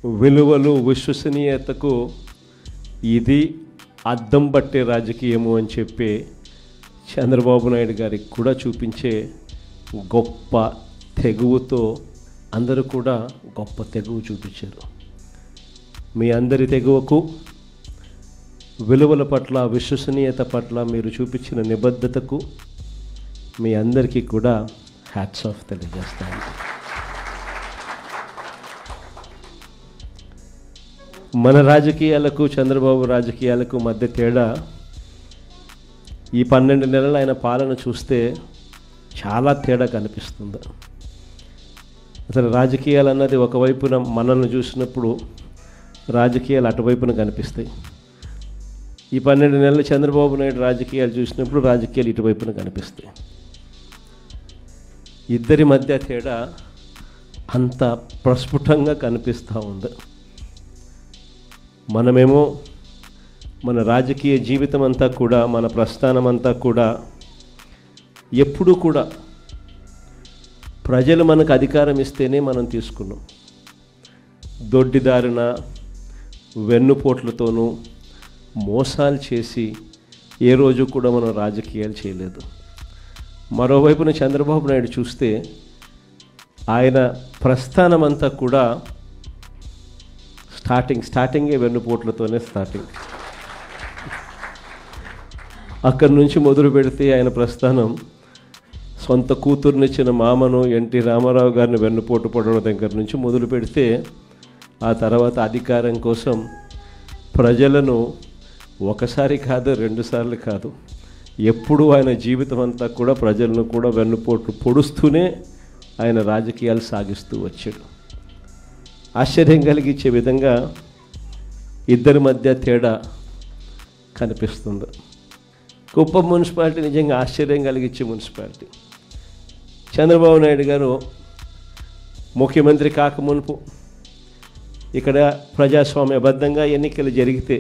విలువలు విశ్వసనీయతకు ఇది అద్దం పట్టే రాజకీయము అని చెప్పి చంద్రబాబు నాయుడు గారికి కూడా చూపించే గొప్ప తెగువతో అందరూ కూడా గొప్ప తెగువ చూపించారు. మీ అందరి తెగువకు, విలువల పట్ల, విశ్వసనీయత పట్ల మీరు చూపించిన నిబద్ధతకు మీ అందరికీ కూడా హ్యాట్స్ ఆఫ్ తెలియజేస్తాను. మన రాజకీయాలకు, చంద్రబాబు రాజకీయాలకు మధ్య తేడా ఈ 12 నెలలు ఆయన పాలన చూస్తే చాలా తేడా కనిపిస్తుంది. అసలు రాజకీయాలు అన్నది ఒకవైపున మనల్ని చూసినప్పుడు రాజకీయాలు అటువైపున కనిపిస్తాయి. ఈ 12 నెలలు చంద్రబాబు నాయుడు రాజకీయాలు చూసినప్పుడు రాజకీయాలు ఇటువైపున కనిపిస్తాయి. ఇద్దరి మధ్య తేడా అంత ప్రస్ఫుటంగా కనిపిస్తూ ఉంది. మనమేమో మన రాజకీయ జీవితం అంతా కూడా, మన ప్రస్థానం అంతా కూడా ఎప్పుడూ కూడా ప్రజలు మనకు అధికారం ఇస్తేనే మనం తీసుకున్నాం. దొడ్డిదారిన వెన్నుపోట్లతోనూ మోసాలు చేసి ఏ రోజు కూడా మనం రాజకీయాలు చేయలేదు. మరోవైపున చంద్రబాబు నాయుడు చూస్తే ఆయన ప్రస్థానం అంతా కూడా స్టార్టింగే వెన్నుపోట్లతోనే స్టార్టింగ్. అక్కడి నుంచి మొదలు పెడితే ఆయన ప్రస్థానం సొంత కూతుర్నిచ్చిన మామను ఎన్టీ రామారావు గారిని వెన్నుపోటు పడడం దగ్గర నుంచి మొదలు పెడితే, ఆ తర్వాత అధికారం కోసం ప్రజలను ఒకసారి కాదు, 2 సార్లు కాదు, ఎప్పుడూ ఆయన జీవితం అంతా కూడా ప్రజలను కూడా వెన్నుపోట్లు పొడుస్తూనే ఆయన రాజకీయాలు సాగిస్తూ వచ్చాడు. ఆశ్చర్యం కలిగించే విధంగా ఇద్దరి మధ్య తేడా కనిపిస్తుంది. కుప్పం మున్సిపాలిటీ నిజంగా ఆశ్చర్యం కలిగించే మున్సిపాలిటీ. చంద్రబాబు నాయుడు గారు ముఖ్యమంత్రి కాకమునుపు ఇక్కడ ప్రజాస్వామ్యబద్ధంగా ఎన్నికలు జరిగితే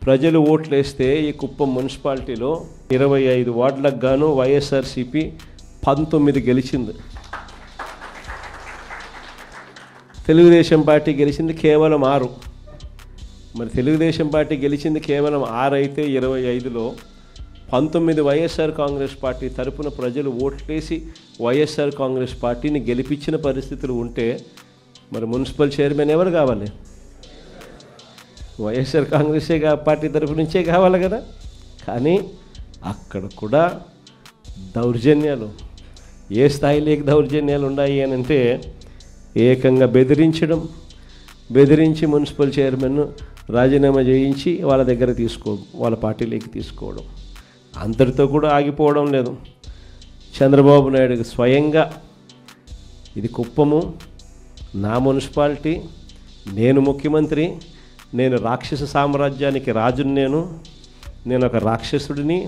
ప్రజలు ఓట్లు వేస్తే ఈ కుప్పం మున్సిపాలిటీలో 25 వార్డులకు గాను వైఎస్ఆర్సీపీ 19 గెలిచింది. తెలుగుదేశం పార్టీ గెలిచింది కేవలం 6. మరి తెలుగుదేశం పార్టీ గెలిచింది కేవలం 6 అయితే 25లో 19 వైఎస్ఆర్ కాంగ్రెస్ పార్టీ తరపున ప్రజలు ఓట్లేసి వైఎస్ఆర్ కాంగ్రెస్ పార్టీని గెలిపించిన పరిస్థితులు ఉంటే మరి మున్సిపల్ చైర్మన్ ఎవరు కావాలి? వైఎస్ఆర్ కాంగ్రెసే పార్టీ తరపు నుంచే కావాలి కదా. కానీ అక్కడ కూడా దౌర్జన్యాలు, ఏ స్థాయిలోకి దౌర్జన్యాలు ఉన్నాయి అని అంటే ఏకంగా బెదిరించి మున్సిపల్ చైర్మన్ను రాజీనామా చేయించి వాళ్ళ దగ్గర వాళ్ళ పార్టీలోకి తీసుకోవడం. అంతటితో కూడా ఆగిపోవడం లేదు. చంద్రబాబు నాయుడు స్వయంగా ఇది కుప్పము, నా మున్సిపాలిటీ, నేను ముఖ్యమంత్రి, నేను రాక్షస సామ్రాజ్యానికి రాజుని, నేను ఒక రాక్షసుడిని,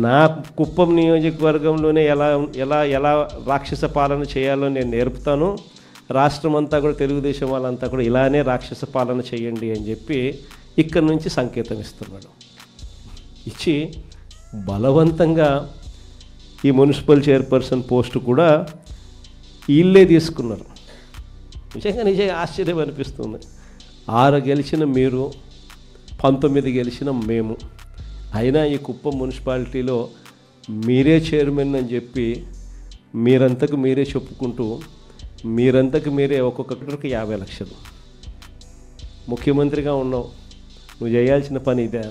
నా కుప్పం నియోజకవర్గంలోనే ఎలా రాక్షస పాలన చేయాలో నేను నేర్పుతాను, రాష్ట్రం అంతా కూడా తెలుగుదేశం వాళ్ళంతా కూడా ఇలానే రాక్షస పాలన చేయండి అని చెప్పి ఇక్కడి నుంచి సంకేతం ఇస్తున్నాడు. ఇచ్చి బలవంతంగా ఈ మున్సిపల్ చైర్పర్సన్ పోస్టు కూడా వీళ్ళే తీసుకున్నారు. నిజంగా ఆశ్చర్యం అనిపిస్తుంది. 6 గెలిచిన మీరు, 19 గెలిచిన మేము, అయినా ఈ కుప్పం మున్సిపాలిటీలో మీరే చైర్మన్ అని చెప్పి మీరంతకు మీరే చెప్పుకుంటూ మీరంతకు మీరే ఒక్కొక్కరికి 50 లక్షలు. ముఖ్యమంత్రిగా ఉన్నావు, నువ్వు చేయాల్సిన పని ఇదే.